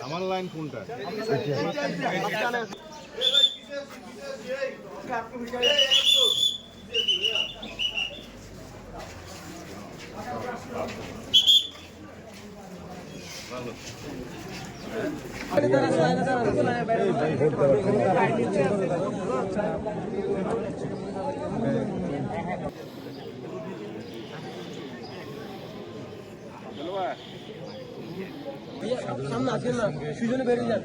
আমার লাইন কোনটা? সামনে আসেন না, সুজনে বেরিয়ে যান।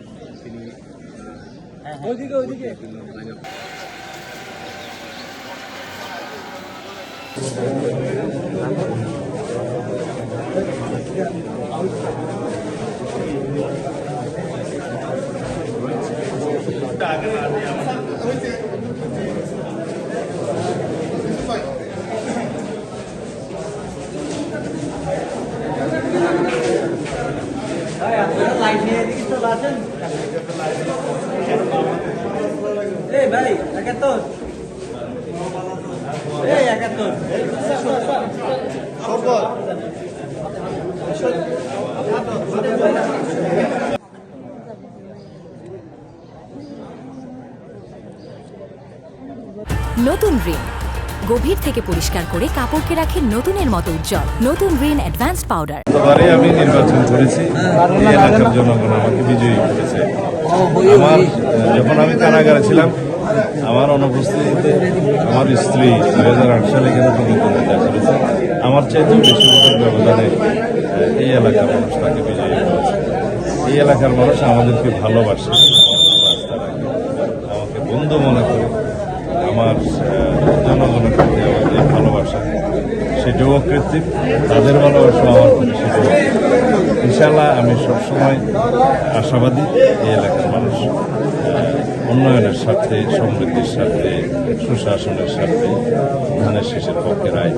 ওইদিকে ওইদিকে ভাই 71 নতুন রিন গভীর থেকে পরিষ্কার করে কাপড়কে রাখে নতুনের মতো উজ্জ্বল। নতুন রিন অ্যাডভান্সড পাউডার। গতবারে আমি নির্বাচন করেছি, এই এলাকার জনগণ আমাকে বিজয়ী করেছে। আমার যখন আমি কারাগারে ছিলাম, আমার অনুপস্থিতিতে আমার স্ত্রী 2008 সালে কিন্তু প্রতিদ্বন্দ্বিতা করেছে। আমার চাইতেও বেশি ভোটের ব্যবধানে এই এলাকার মানুষ তাকে বিজয়ী করেছে। এই এলাকার মানুষ আমাদেরকে ভালোবাসে, আমাকে বন্ধু মনে করে, আমার জনগণের প্রতি আমার যে ভালোবাসা সেটাও কৃত্রিম, তাদের ভালোবাসা আমার প্রতি সেটাও। ইনশাআল্লাহ আমি সবসময় আশাবাদী এই এলাকার মানুষ উন্নয়নের স্বার্থে, সমৃদ্ধির স্বার্থে, সুশাসনের স্বার্থে ধানের শীষের পক্ষে রায়।